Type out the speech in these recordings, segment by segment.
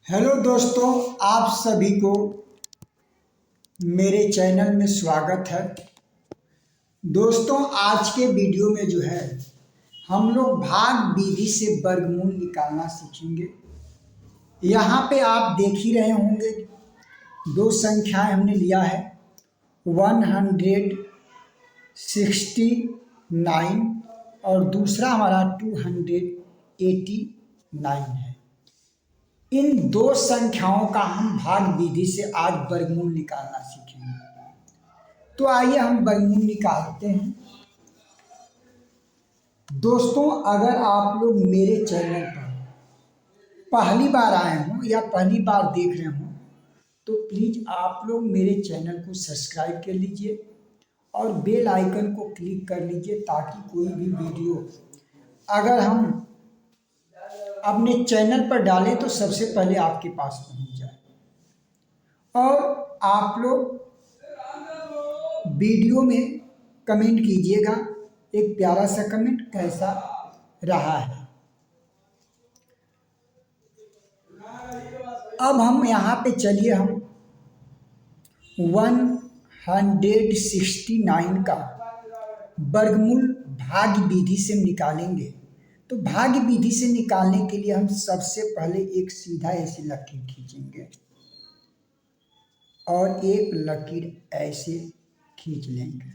Hello दोस्तों, आप सभी को मेरे चैनल में स्वागत है। दोस्तों, आज के वीडियो में जो है हम लोग भाग विधि से वर्गमूल निकालना सीखेंगे। यहाँ पे आप देख ही रहे होंगे, दो संख्याएं हमने लिया है 169 और दूसरा हमारा 289 है। इन दो संख्याओं का हम भाग विधि से आज वर्गमूल निकालना सीखेंगे। तो आइए हम वर्गमूल निकालते हैं। दोस्तों, अगर आप लोग मेरे चैनल पर पहली बार आए हों या पहली बार देख रहे हों तो प्लीज़ आप लोग मेरे चैनल को सब्सक्राइब कर लीजिए और बेल आइकन को क्लिक कर लीजिए, ताकि कोई भी वीडियो अगर हम अपने चैनल पर डालें तो सबसे पहले आपके पास पहुंच जाए। और आप लोग वीडियो में कमेंट कीजिएगा, एक प्यारा सा कमेंट कैसा रहा है। अब हम यहाँ पे चलिए हम 169 का वर्गमूल भाग विधि से निकालेंगे। तो भाग विधि से निकालने के लिए हम सबसे पहले एक सीधा ऐसे लकीर खींचेंगे और एक लकीर ऐसे खींच लेंगे।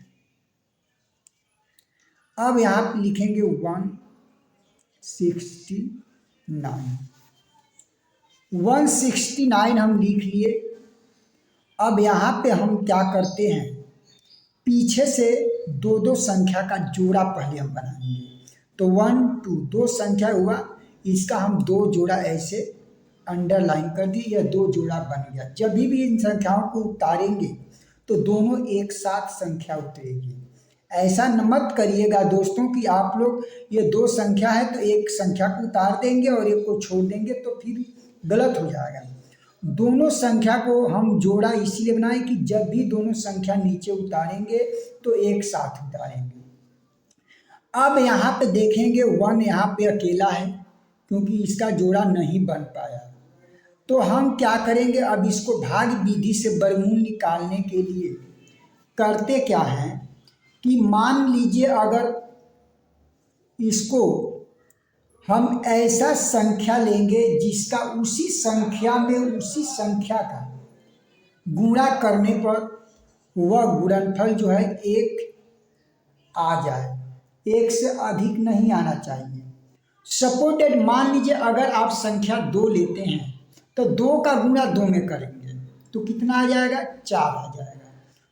अब यहाँ पे लिखेंगे 169 हम लिख लिए। अब यहाँ पे हम क्या करते हैं, पीछे से दो दो संख्या का जोड़ा पहले हम बनाएंगे। तो 1 2 दो संख्या हुआ, इसका हम दो जोड़ा ऐसे अंडरलाइन कर दिए, यह दो जोड़ा बन गया। जब भी इन संख्याओं को उतारेंगे तो दोनों एक साथ संख्या उतरेगी। ऐसा मत करिएगा दोस्तों कि आप लोग ये दो संख्या है तो एक संख्या को उतार देंगे और एक को छोड़ देंगे, तो फिर गलत हो जाएगा। दोनों संख्या को हम जोड़ा इसीलिए बनाए कि जब भी दोनों संख्या नीचे उतारेंगे तो एक साथ उतारेंगे। अब यहाँ पे देखेंगे 1 यहाँ पे अकेला है क्योंकि इसका जोड़ा नहीं बन पाया। तो हम क्या करेंगे, अब इसको भाग विधि से वर्गमूल निकालने के लिए करते क्या है कि मान लीजिए अगर इसको हम ऐसा संख्या लेंगे जिसका उसी संख्या में उसी संख्या का गुणा करने पर वह गुणनफल जो है एक आ जाए, एक से अधिक नहीं आना चाहिए। सपोर्टेड मान लीजिए अगर आप संख्या 2 लेते हैं तो 2 का गुणा 2 में करेंगे तो कितना आ जाएगा, 4 आ जाएगा।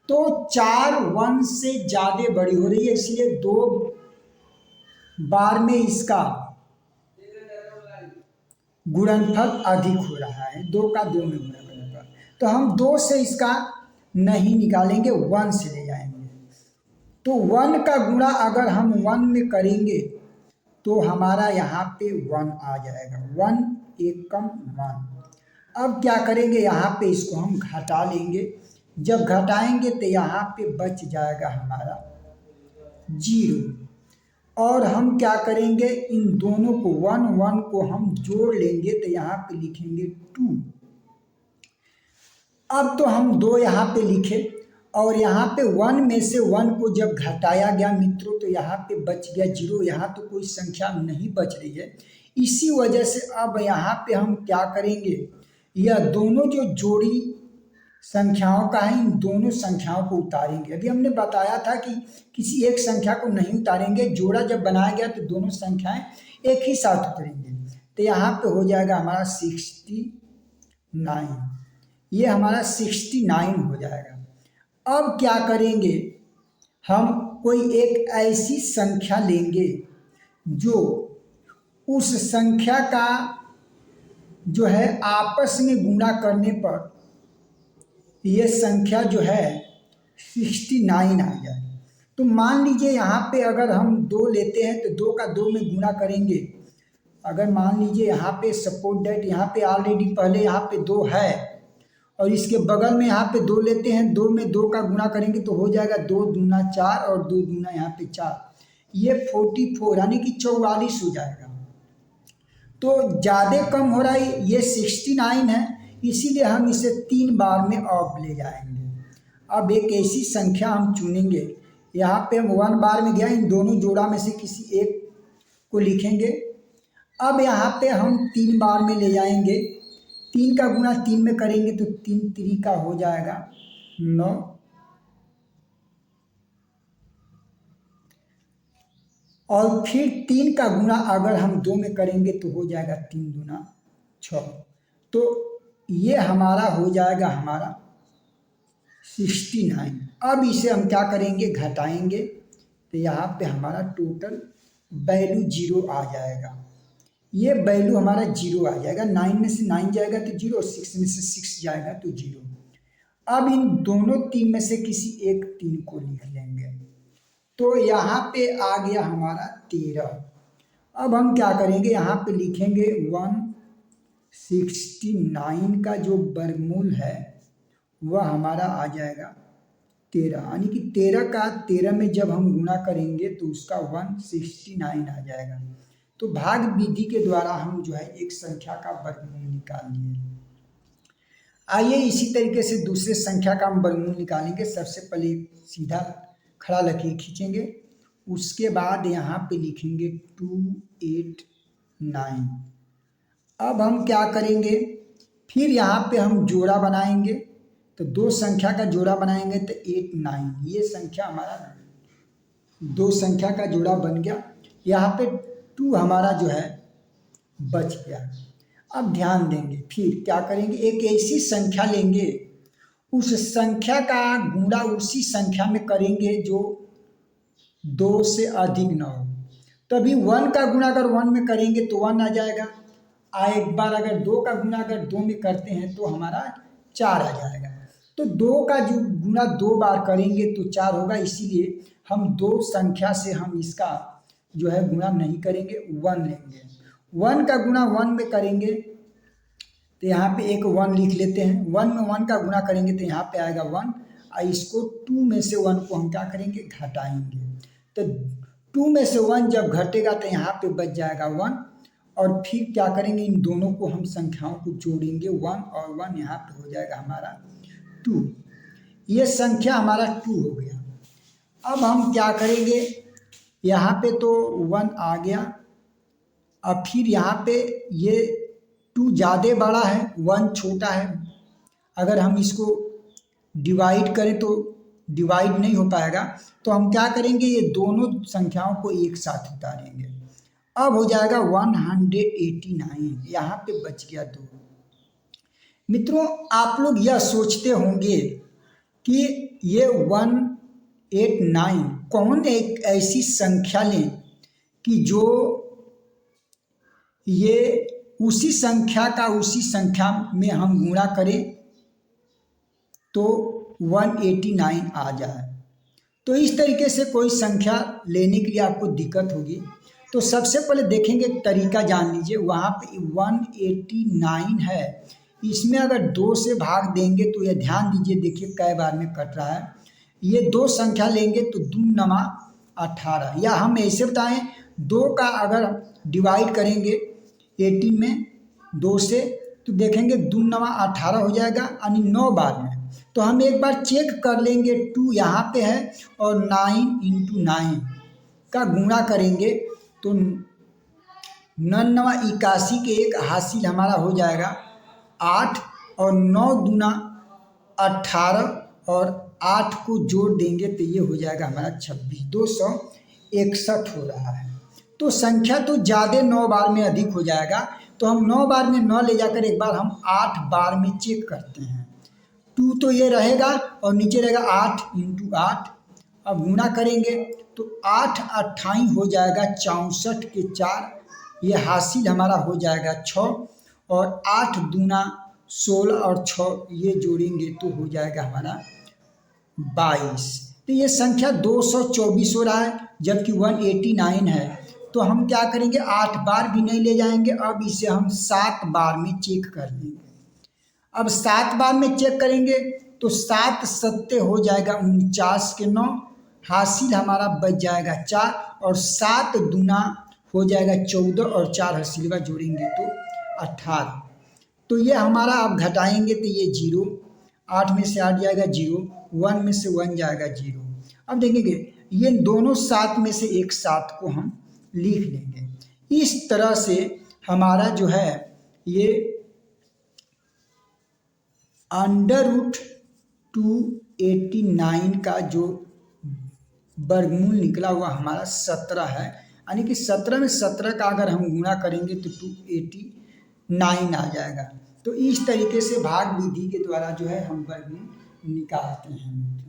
तो 4 1 से ज़्यादा बड़ी हो रही है, इसलिए 2 बार में इसका गुणनफल अधिक हो रहा है। 2 का 2 में गुणा करने पर तो हम 2 से इसका नहीं निकालेंगे, 1 से ले जाएंगे। तो 1 का गुणा अगर हम 1 में करेंगे तो हमारा यहाँ पे 1 आ जाएगा। 1 1 कम 1। अब क्या करेंगे, यहाँ पे इसको हम घटा लेंगे। जब घटाएंगे तो यहाँ पे बच जाएगा हमारा 0। और हम क्या करेंगे, इन दोनों को 1 1 को हम जोड़ लेंगे तो यहाँ पे लिखेंगे 2। अब तो हम 2 यहाँ पे लिखे और यहाँ पे 1 में से 1 को जब घटाया गया मित्रों तो यहाँ पे बच गया 0। यहाँ तो कोई संख्या नहीं बच रही है, इसी वजह से अब यहाँ पे हम क्या करेंगे, यह दोनों जो जोड़ी संख्याओं का है इन दोनों संख्याओं को उतारेंगे। अभी हमने बताया था कि किसी एक संख्या को नहीं उतारेंगे, जोड़ा जब बनाया गया तो दोनों संख्याएं एक ही साथ उतरेंगे। तो यहाँ पे हो जाएगा हमारा 69, ये हमारा 69 हो जाएगा। अब क्या करेंगे, हम कोई एक ऐसी संख्या लेंगे जो उस संख्या का जो है आपस में गुणा करने पर यह संख्या जो है 69 आ जाए। तो मान लीजिए यहाँ पे अगर हम 2 लेते हैं तो 2 का 2 में गुणा करेंगे। अगर मान लीजिए यहाँ पे सपोज दैट यहाँ पे ऑलरेडी पहले यहाँ पे 2 है और इसके बगल में यहाँ पे 2 लेते हैं, 2 में 2 का गुणा करेंगे तो हो जाएगा 2 दूना 4 और 2 दूना यहाँ पे 4, ये 44 यानी कि 44 हो जाएगा। तो ज़्यादा कम हो रहा है, ये 69 है, इसीलिए हम इसे 3 बार में ऑफ ले जाएंगे। अब एक ऐसी संख्या हम चुनेंगे, यहाँ पे हम 1 बार में गया, इन दोनों जोड़ा में से किसी एक को लिखेंगे। अब यहाँ पे हम 3 बार में ले जाएंगे, 3 का गुणा 3 में करेंगे तो 3 3 का हो जाएगा 9, और फिर 3 का गुणा अगर हम 2 में करेंगे तो हो जाएगा 3 दूना 6। तो ये हमारा हो जाएगा हमारा 69। अब इसे हम क्या करेंगे, घटाएंगे, तो यहाँ पे हमारा टोटल वैल्यू 0 आ जाएगा। ये वैल्यू हमारा 0 आ जाएगा, 9 में से 9 जाएगा तो 0, 6 में से 6 जाएगा तो 0। अब इन दोनों 3 में से किसी एक 3 को लिख लेंगे, तो यहाँ पे आ गया हमारा 13। अब हम क्या करेंगे, यहाँ पे लिखेंगे 169 का जो वर्गमूल है वह हमारा आ जाएगा 13, यानी कि 13 का 13 में जब हम गुणा करेंगे तो उसका 169 आ जाएगा। तो भाग विधि के द्वारा हम जो है एक संख्या का वर्गमूल निकाल लिए। आइए इसी तरीके से दूसरे संख्या का हम वर्गमूल निकालेंगे। सबसे पहले सीधा खड़ा लकीर खींचेंगे, उसके बाद यहाँ पे लिखेंगे 289। अब हम क्या करेंगे, फिर यहाँ पे हम जोड़ा बनाएंगे, तो 2 संख्या का जोड़ा बनाएंगे तो 8 9, ये संख्या हमारा 2 संख्या का जोड़ा बन गया। यहाँ पे 2 हमारा जो है बच गया। अब ध्यान देंगे, फिर क्या करेंगे, एक ऐसी संख्या लेंगे, उस संख्या का गुणा उसी संख्या में करेंगे जो 2 से अधिक न हो। तभी 1 का गुणा अगर 1 में करेंगे तो 1 आ जाएगा, एक बार अगर 2 का गुणा अगर 2 में करते हैं तो हमारा 4 आ जाएगा। तो 2 का जो गुणा 2 बार करेंगे तो 4 होगा, इसीलिए हम 2 संख्या से हम इसका जो है गुणा नहीं करेंगे, 1 लेंगे। 1 का गुणा 1 में करेंगे तो यहाँ पे एक 1 लिख लेते हैं, 1 में 1 का गुणा करेंगे तो यहाँ पे आएगा 1, और इसको 2 में से 1 को हम क्या करेंगे, घटाएंगे। तो 2 में से 1 जब घटेगा तो यहाँ पे बच जाएगा 1, और फिर क्या करेंगे, इन दोनों को हम संख्याओं को जोड़ेंगे, 1 और 1 यहाँ पे हो जाएगा हमारा 2। ये संख्या हमारा 2 हो गया। अब हम क्या करेंगे, यहाँ पे तो 1 आ गया, अब फिर यहाँ पे ये 2 ज़्यादा बड़ा है, 1 छोटा है। अगर हम इसको डिवाइड करें तो डिवाइड नहीं हो पाएगा, तो हम क्या करेंगे, ये दोनों संख्याओं को एक साथ उतारेंगे। अब हो जाएगा 189, यहाँ पे बच गया 2। मित्रों, आप लोग यह सोचते होंगे कि ये 189 कौन एक ऐसी संख्या लें कि जो ये उसी संख्या का उसी संख्या में हम गुणा करें तो 189 आ जाए। तो इस तरीके से कोई संख्या लेने के लिए आपको दिक्कत होगी। तो सबसे पहले देखेंगे, एक तरीका जान लीजिए। वहाँ पे 189 है, इसमें अगर 2 से भाग देंगे तो ये ध्यान दीजिए, देखिए कै बार में कट रहा है। ये 2 संख्या लेंगे तो 2 नमा 18, या हम ऐसे बताएं 2 का अगर डिवाइड करेंगे 18 में 2 से तो देखेंगे 2 नमा 18 हो जाएगा, यानी 9 बार में। तो हम एक बार चेक कर लेंगे, 2 यहाँ पे है और 9 × 9 का गुणा करेंगे तो 9 नमा 81 के एक हासिल हमारा हो जाएगा 8, और 9 दूना 18 और 8 को जोड़ देंगे तो ये हो जाएगा हमारा 26, 261 हो रहा है। तो संख्या तो ज़्यादा 9 बार में अधिक हो जाएगा, तो हम 9 बार में 9 ले जाकर एक बार हम 8 बार में चेक करते हैं। 2 तो ये रहेगा और नीचे रहेगा 8 × 8। अब गुणा करेंगे तो 8 28 हो जाएगा, 64 के 4, ये हासिल हमारा हो जाएगा 6, और 8 दूना 16 और 6 ये जोड़ेंगे तो हो जाएगा हमारा 22। तो ये संख्या 224 हो रहा है, जबकि 189 है। तो हम क्या करेंगे, 8 बार भी नहीं ले जाएंगे, अब इसे हम 7 बार में चेक कर लेंगे। अब 7 बार में चेक करेंगे तो 7 सत्ते हो जाएगा 49 के 9, हासिल हमारा बच जाएगा 4, और 7 दूना हो जाएगा 14 और 4 हर्षिलवा जोड़ेंगे तो 18। तो ये हमारा आप घटाएंगे तो ये 0, 8 में से 8 जाएगा 0, 1 में से 1 जाएगा 0। अब देखेंगे ये दोनों 7 में से एक 7 को हम लिख लेंगे। इस तरह से हमारा जो है ये √289 का जो वर्गमूल निकला हुआ हमारा 17 है, यानी कि 17 में 17 का अगर हम गुणा करेंगे तो 289 आ जाएगा। तो इस तरीके से भाग विधि के द्वारा जो है हम वर्गमूल निकालते हैं।